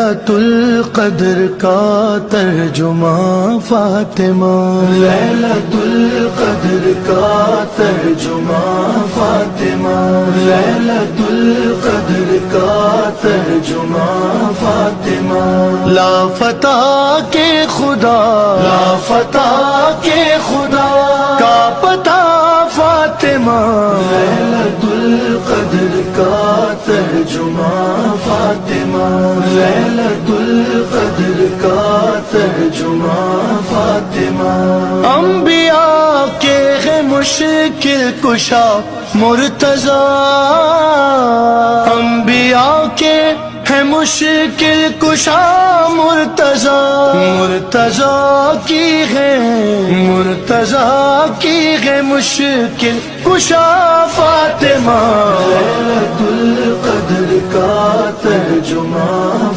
لیلۃ القدر کا ترجمہ فاطمہ، لیلۃ القدر کا ترجمہ فاطمہ، لیلۃ القدر کا ترجمہ فاطمہ، لافتہ کے خدا، لافتہ کے خدا کا پتہ فاطمہ، لیلۃ القدر کا ترجمہ فاطمہ، لیلۃ القدر کا ترجمہ فاطمہ، انبیاء کے ہے مشکل کشا مرتضیٰ، انبیاء کے ہے مشکل کشا مرتضیٰ، مرتضیٰ کی ہے، مرتضیٰ کی ہے مشکل کشا فاطمہ، لیلۃ القدر کا ترجمہ